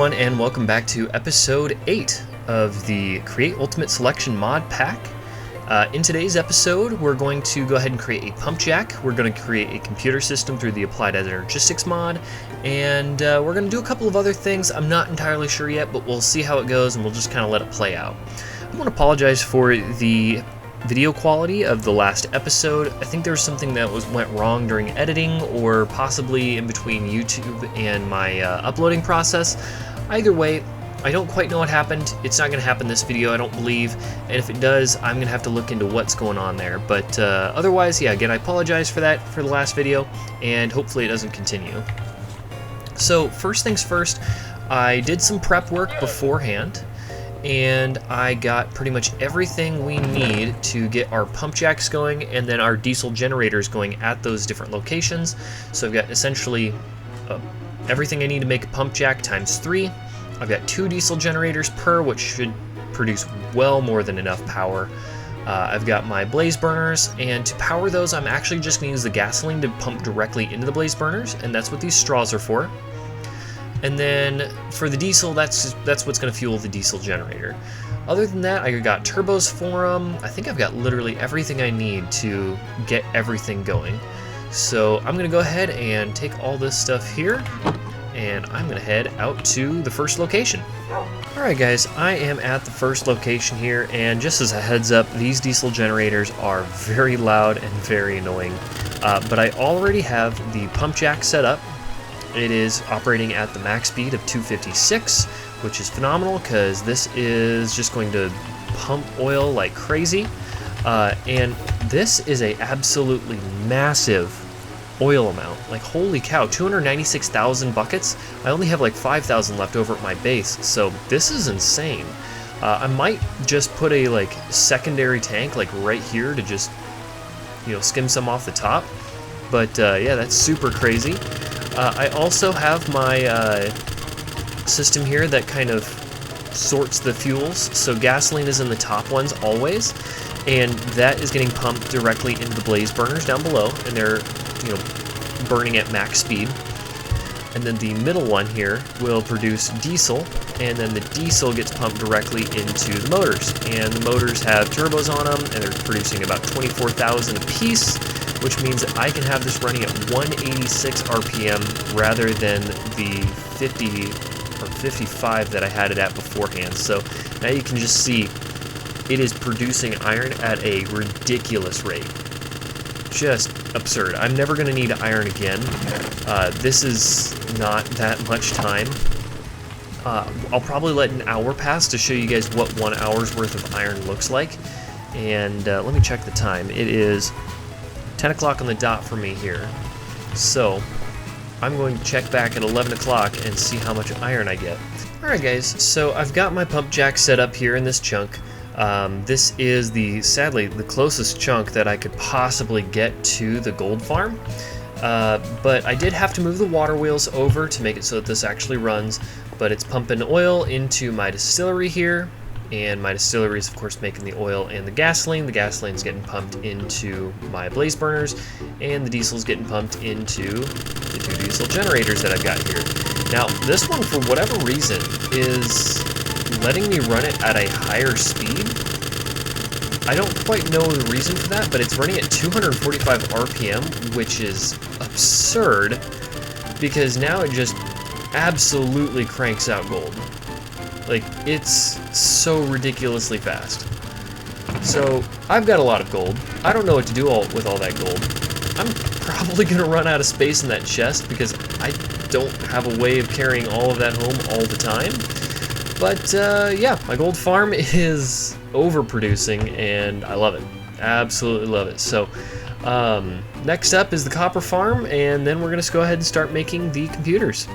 everyone, and welcome back to episode 8 of the Create Ultimate Selection mod pack. In today's episode, we're going to go ahead and create a pump jack. We're going to create a computer system through the Applied Energistics mod, and we're going to do a couple of other things. I'm not entirely sure yet, but we'll see how it goes, and we'll just kind of let it play out. I want to apologize for the video quality of the last episode. I think there was something that went wrong during editing, or possibly in between YouTube and my uploading process. Either way, I don't quite know what happened. It's not going to happen this video, I don't believe, and if it does, I'm going to have to look into what's going on there. But otherwise, yeah, again, I apologize for that for the last video, and hopefully it doesn't continue. So first things first, I did some prep work beforehand, and I got pretty much everything we need to get our pump jacks going and then our diesel generators going at those different locations. So I've got essentially everything I need to make a pump jack times 3. I've got 2 diesel generators per, which should produce well more than enough power. I've got my blaze burners, and to power those I'm actually just going to use the gasoline to pump directly into the blaze burners, and that's what these straws are for. And then for the diesel, that's what's going to fuel the diesel generator. Other than that, I got turbos for them. I think I've got literally everything I need to get everything going. So I'm going to go ahead and take all this stuff here, and I'm going to head out to the first location. Alright guys, I am at the first location here, and just as a heads up, these diesel generators are very loud and very annoying. But I already have the pump jack set up. It is operating at the max speed of 256, which is phenomenal because this is just going to pump oil like crazy. And this is a absolutely massive oil amount. Like, holy cow, 296,000 buckets. I only have like 5,000 left over at my base, so this is insane. I might just put a like secondary tank like right here to just, you know, skim some off the top. But yeah, that's super crazy. I also have my system here that kind of sorts the fuels. So gasoline is in the top ones always, and that is getting pumped directly into the blaze burners down below, and they're, you know, burning at max speed. And then the middle one here will produce diesel, and then the diesel gets pumped directly into the motors. And the motors have turbos on them, and they're producing about 24,000 a piece, which means that I can have this running at 186 RPM rather than the 50 or 55 that I had it at beforehand. So now you can just see it is producing iron at a ridiculous rate. Just absurd. I'm never going to need iron again. This is not that much time. I'll probably let an hour pass to show you guys what 1 hour's worth of iron looks like. And let me check the time. It is 10 o'clock on the dot for me here. So I'm going to check back at 11 o'clock and see how much iron I get. Alright guys, so I've got my pump jack set up here in this chunk. This is sadly the closest chunk that I could possibly get to the gold farm. But I did have to move the water wheels over to make it so that this actually runs. But it's pumping oil into my distillery here, and my distillery is of course making the oil and the gasoline. The gasoline's getting pumped into my blaze burners, and the diesel's getting pumped into the 2 diesel generators that I've got here. Now this one, for whatever reason, is letting me run it at a higher speed. I don't quite know the reason for that, but it's running at 245 RPM, which is absurd, because now it just absolutely cranks out gold. Like, it's so ridiculously fast. So I've got a lot of gold. I don't know what to do with all that gold. I'm probably gonna run out of space in that chest because I don't have a way of carrying all of that home all the time. But yeah, my gold farm is overproducing, and I love it. Absolutely love it. So next up is the copper farm, and then we're going to go ahead and start making the computers.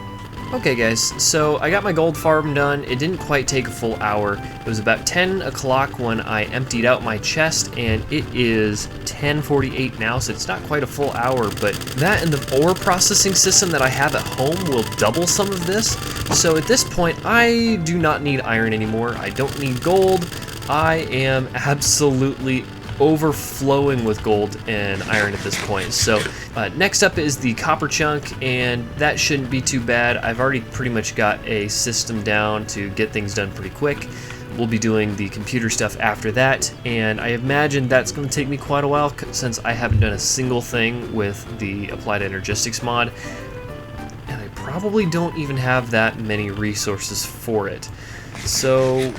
Okay guys, so I got my gold farm done. It didn't quite take a full hour. It was about 10 o'clock when I emptied out my chest, and it is 10:48 now, so it's not quite a full hour, but that and the ore processing system that I have at home will double some of this. So at this point, I do not need iron anymore. I don't need gold. I am absolutely overflowing with gold and iron at this point. So next up is the copper chunk, and that shouldn't be too bad. I've already pretty much got a system down to get things done pretty quick. We'll be doing the computer stuff after that, and I imagine that's going to take me quite a while since I haven't done a single thing with the Applied Energistics mod, and I probably don't even have that many resources for it. So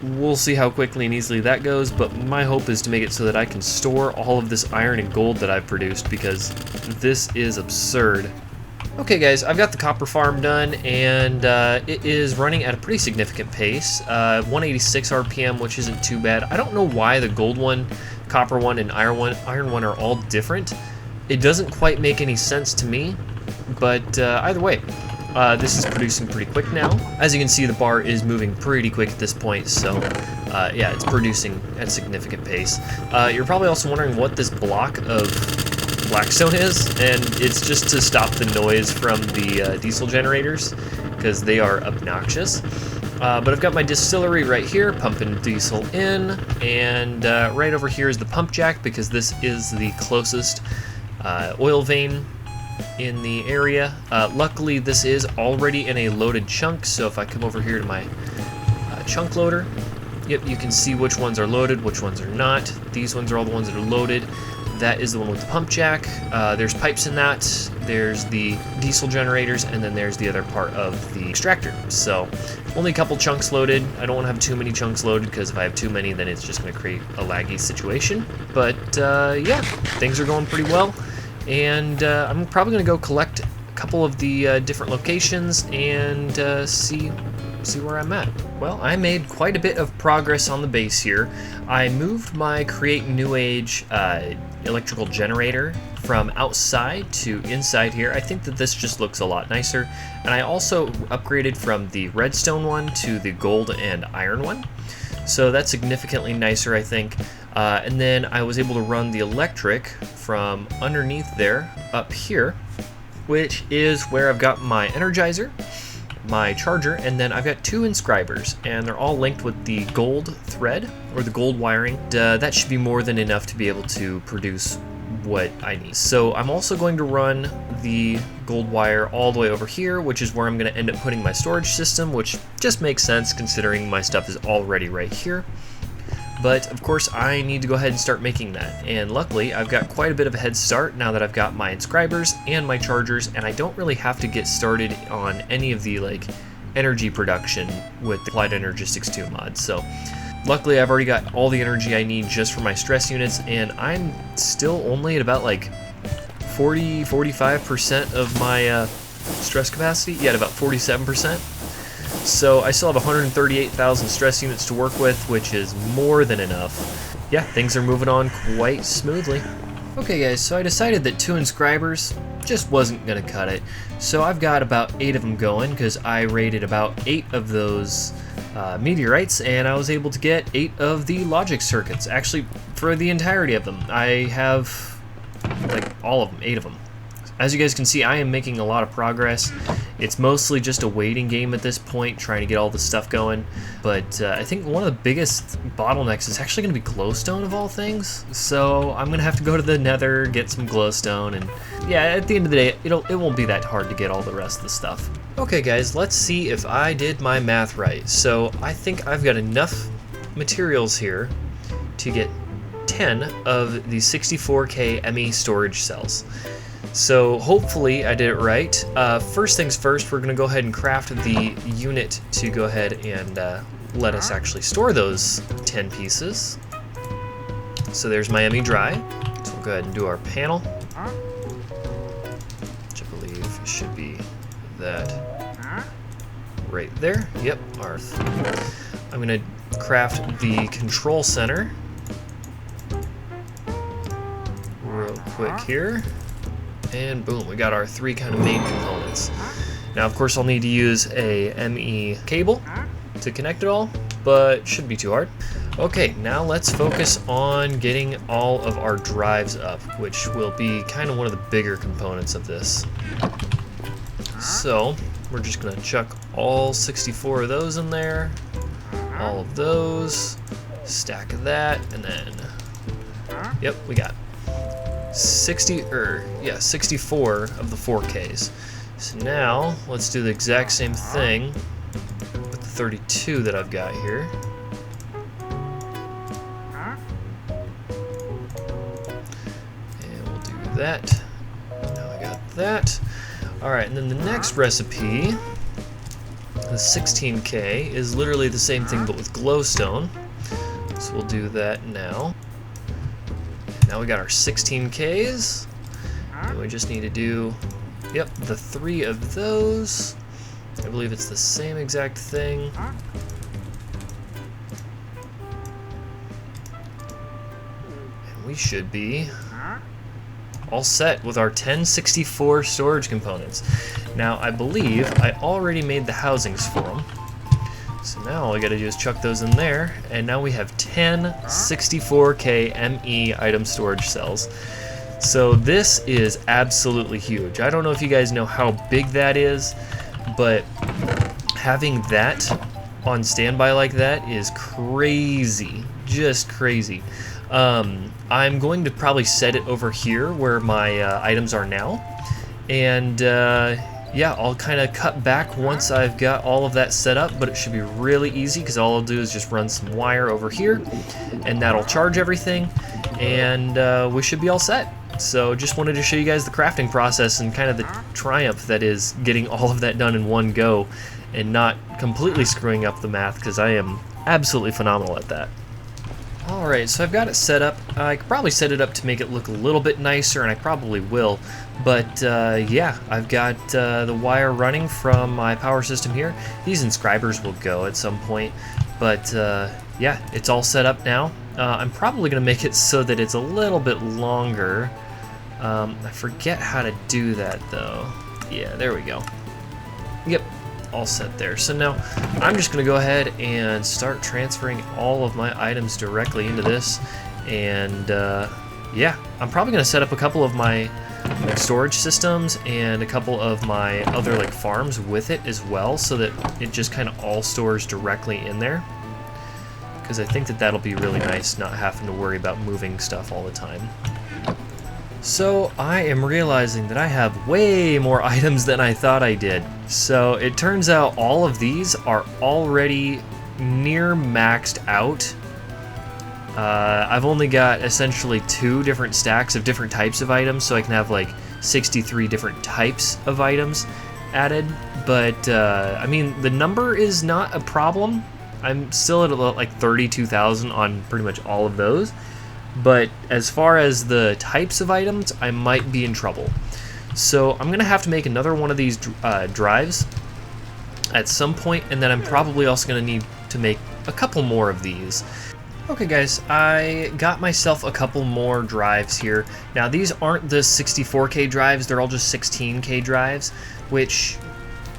we'll see how quickly and easily that goes, but my hope is to make it so that I can store all of this iron and gold that I've produced, because this is absurd. Okay guys, I've got the copper farm done, and it is running at a pretty significant pace, 186 RPM, which isn't too bad. I don't know why the gold one, copper one, and iron one are all different. It doesn't quite make any sense to me, but either way, this is producing pretty quick now. As you can see, the bar is moving pretty quick at this point, so yeah, it's producing at a significant pace. You're probably also wondering what this block of blackstone is, and it's just to stop the noise from the diesel generators, because they are obnoxious. But I've got my distillery right here, pumping diesel in, and right over here is the pump jack, because this is the closest oil vein in the area. Luckily, this is already in a loaded chunk, so if I come over here to my chunk loader, yep, you can see which ones are loaded, which ones are not. These ones are all the ones that are loaded. That is the one with the pump jack. There's pipes in that, there's the diesel generators, and then there's the other part of the extractor. So only a couple chunks loaded. I don't want to have too many chunks loaded, because if I have too many, then it's just going to create a laggy situation. But yeah, things are going pretty well. And I'm probably going to go collect a couple of the different locations and see where I'm at. Well, I made quite a bit of progress on the base here. I moved my Create New Age electrical generator from outside to inside here. I think that this just looks a lot nicer. And I also upgraded from the redstone one to the gold and iron one. So that's significantly nicer, I think. And then I was able to run the electric from underneath there up here, which is where I've got my energizer, my charger, and then I've got two inscribers, and they're all linked with the gold thread, or the gold wiring. That should be more than enough to be able to produce what I need. So I'm also going to run the gold wire all the way over here, which is where I'm going to end up putting my storage system, which just makes sense considering my stuff is already right here. But of course I need to go ahead and start making that, and luckily I've got quite a bit of a head start now that I've got my inscribers and my chargers, and I don't really have to get started on any of the like energy production with the Applied Energistics 2 mod. So luckily I've already got all the energy I need just for my stress units, and I'm still only at about like 40-45% of my stress capacity. Yeah, at about 47%. So I still have 138,000 stress units to work with, which is more than enough. Yeah, things are moving on quite smoothly. Okay guys, so I decided that 2 inscribers just wasn't gonna cut it. So I've got about 8 of them going, because I raided about 8 of those meteorites, and I was able to get 8 of the logic circuits. Actually, for the entirety of them. I have like all of them, 8 of them. As you guys can see, I am making a lot of progress. It's mostly just a waiting game at this point, trying to get all this stuff going. But I think one of the biggest bottlenecks is actually going to be glowstone of all things. So I'm going to have to go to the nether, get some glowstone, and yeah, at the end of the day, it won't be that hard to get all the rest of the stuff. Okay guys, let's see if I did my math right. So I think I've got enough materials here to get 10 of the 64K ME storage cells. So hopefully I did it right. First things first, we're gonna go ahead and craft the unit to go ahead and let us actually store those 10 pieces. So there's my ME dry. So we'll go ahead and do our panel, which I believe should be that right there. Yep, I'm gonna craft the control center real quick here. And boom, we got our 3 kind of main components. Now, of course, I'll need to use a ME cable to connect it all, but shouldn't be too hard. Okay, now let's focus on getting all of our drives up, which will be kind of one of the bigger components of this. So, we're just gonna chuck all 64 of those in there, all of those, stack of that, and then Yep, we got 64 of the 4Ks. So now let's do the exact same thing with the 32 that I've got here. And we'll do that. Now I got that. Alright, and then the next recipe, the 16K, is literally the same thing but with glowstone. So we'll do that now. Now we got our 16Ks. And we just need to do, yep, the 3 of those. I believe it's the same exact thing. And we should be all set with our 1064 storage components. Now I believe I already made the housings for them. So now all I gotta do is chuck those in there, and now we have 10 64K ME item storage cells. So this is absolutely huge. I don't know if you guys know how big that is, but having that on standby like that is crazy, just crazy. I'm going to probably set it over here where my items are now, and yeah, I'll kind of cut back once I've got all of that set up, but it should be really easy because all I'll do is just run some wire over here, and that'll charge everything, and we should be all set. So just wanted to show you guys the crafting process and kind of the triumph that is getting all of that done in one go and not completely screwing up the math, because I am absolutely phenomenal at that. Alright, so I've got it set up. I could probably set it up to make it look a little bit nicer, and I probably will. But yeah, I've got the wire running from my power system here. These inscribers will go at some point. But yeah, it's all set up now. I'm probably going to make it so that it's a little bit longer. I forget how to do that though. Yeah, there we go. Yep, all set there. So now I'm just going to go ahead and start transferring all of my items directly into this. And yeah, I'm probably going to set up a couple of my storage systems and a couple of my other like farms with it as well, so that it just kind of all stores directly in there. Because I think that that'll be really nice, not having to worry about moving stuff all the time. So I am realizing that I have way more items than I thought I did. So it turns out all of these are already near maxed out. I've only got essentially 2 different stacks of different types of items, so I can have like 63 different types of items added. But I mean, the number is not a problem. I'm still at about like 32,000 on pretty much all of those. But as far as the types of items, I might be in trouble. So I'm going to have to make another one of these drives at some point, and then I'm probably also going to need to make a couple more of these. Okay guys, I got myself a couple more drives here. Now these aren't the 64K drives, they're all just 16K drives, which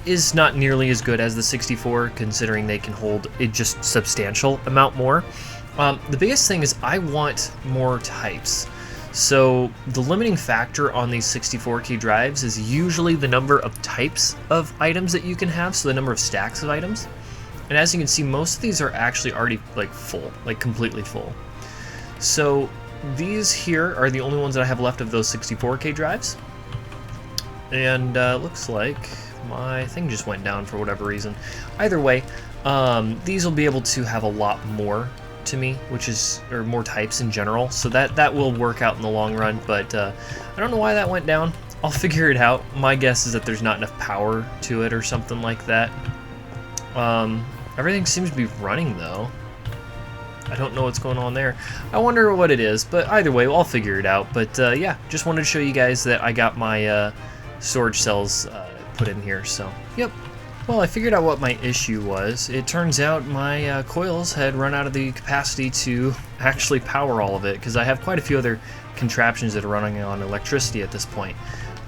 is not nearly as good as the 64, considering they can hold a just substantial amount more. The biggest thing is I want more types. So the limiting factor on these 64K drives is usually the number of types of items that you can have, so the number of stacks of items. And as you can see, most of these are actually already like full, like completely full. So these here are the only ones that I have left of those 64K drives. And looks like my thing just went down for whatever reason. Either way, these will be able to have a lot more to me, which is, or more types in general, so that will work out in the long run. But I don't know why that went down. I'll figure it out. My guess is that there's not enough power to it or something like that. Everything seems to be running though. I don't know what's going on there. I wonder what it is, but either way, I'll figure it out. But yeah, just wanted to show you guys that I got my storage cells put in here. So yep. Well, I figured out what my issue was. It turns out my coils had run out of the capacity to actually power all of it, because I have quite a few other contraptions that are running on electricity at this point.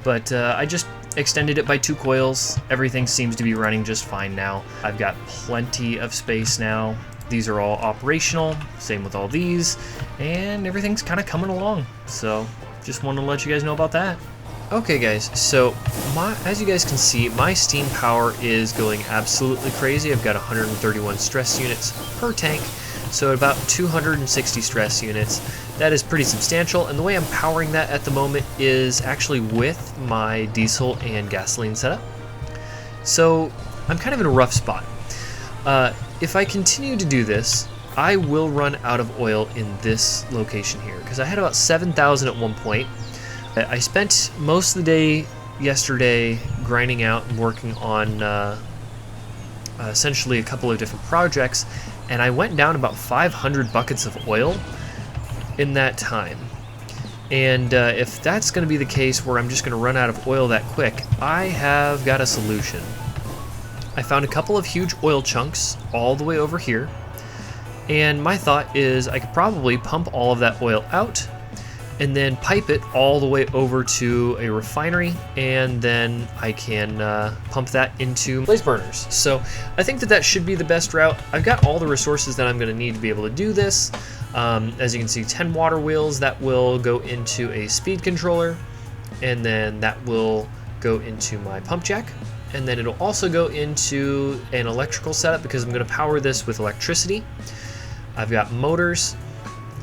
But I just extended it by 2 coils. Everything seems to be running just fine now. I've got plenty of space now. These are all operational, same with all these, and everything's kind of coming along. So just wanted to let you guys know about that. Okay guys, so as you guys can see, my steam power is going absolutely crazy. I've got 131 stress units per tank, so about 260 stress units. that is pretty substantial, and the way I'm powering that at the moment is actually with my diesel and gasoline setup. So I'm kind of in a rough spot. If I continue to do this, I will run out of oil in this location here, because I had about 7,000 at one point. I spent most of the day yesterday grinding out and working on essentially a couple of different projects, and I went down about 500 buckets of oil in that time. And if that's going to be the case where I'm just going to run out of oil that quick, I have got a solution. I found a couple of huge oil chunks all the way over here, and my thought is I could probably pump all of that oil out and then pipe it all the way over to a refinery, and then I can pump that into blaze burners. So I think that should be the best route. I've got all the resources that I'm going to need to be able to do this. As you can see, 10 water wheels that will go into a speed controller, and then that will go into my pump jack, and then it'll also go into an electrical setup because I'm going to power this with electricity. I've got motors,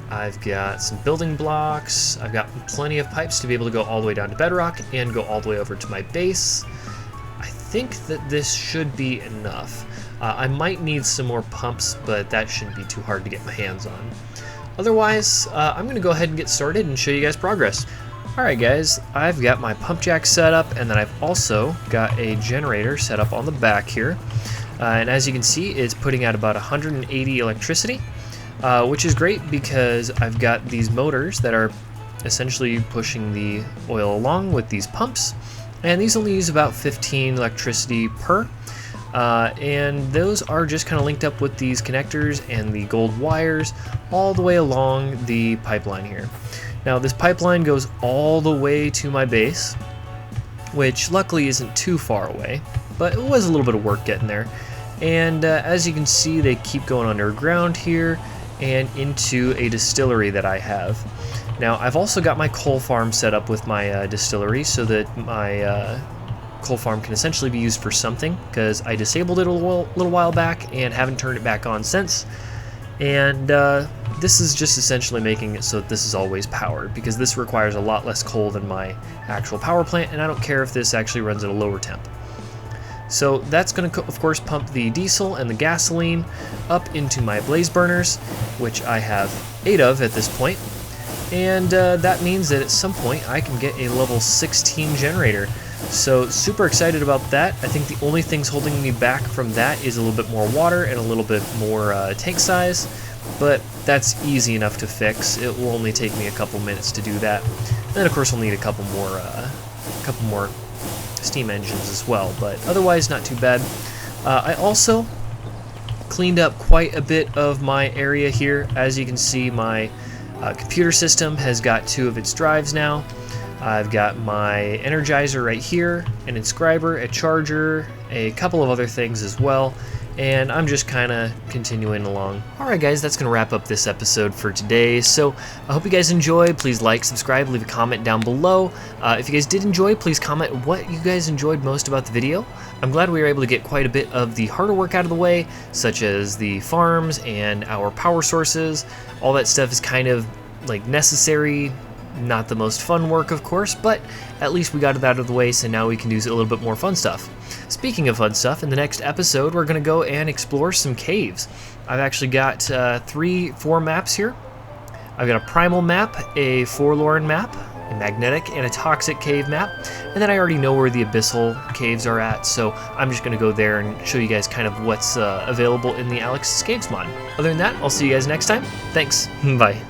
I've got some building blocks, I've got plenty of pipes to be able to go all the way down to bedrock and go all the way over to my base. I think that this should be enough. I might need some more pumps, but that shouldn't be too hard to get my hands on. Otherwise, I'm going to go ahead and get started and show you guys progress. Alright guys, I've got my pump jack set up, and then I've also got a generator set up on the back here. And as you can see, it's putting out about 180 electricity. Which is great because I've got these motors that are essentially pushing the oil along with these pumps, and these only use about 15 electricity per, and those are just kind of linked up with these connectors and the gold wires all the way along the pipeline here. Now this pipeline goes all the way to my base, which luckily isn't too far away, but it was a little bit of work getting there. And as you can see, they keep going underground here and into a distillery that I have. Now I've also got my coal farm set up with my distillery so that my coal farm can essentially be used for something, because I disabled it a little while back and haven't turned it back on since. And this is just essentially making it so that this is always powered, because this requires a lot less coal than my actual power plant, and I don't care if this actually runs at a lower temp. So that's going to, of course, pump the diesel and the gasoline up into my blaze burners, which I have 8 of at this point. And that means that at some point I can get a level 16 generator. So super excited about that. I think the only things holding me back from that is a little bit more water and a little bit more tank size, but that's easy enough to fix. It will only take me a couple minutes to do that. And then of course I'll need a couple more steam engines as well, but otherwise not too bad. I also cleaned up quite a bit of my area here. As you can see, my computer system has got 2 of its drives now. I've got my Energizer right here, an inscriber, a charger, a couple of other things as well, and I'm just kind of continuing along. Alright guys, that's going to wrap up this episode for today, so I hope you guys enjoyed. Please like, subscribe, leave a comment down below. If you guys did enjoy, please comment what you guys enjoyed most about the video. I'm glad we were able to get quite a bit of the harder work out of the way, such as the farms and our power sources. All that stuff is kind of like necessary. Not the most fun work, of course, but at least we got it out of the way, so now we can do a little bit more fun stuff. Speaking of fun stuff, in the next episode, we're going to go and explore some caves. I've actually got 4 maps here. I've got a primal map, a forlorn map, a magnetic, and a toxic cave map, and then I already know where the abyssal caves are at, so I'm just going to go there and show you guys kind of what's available in the Alex's Caves mod. Other than that, I'll see you guys next time. Thanks. Bye.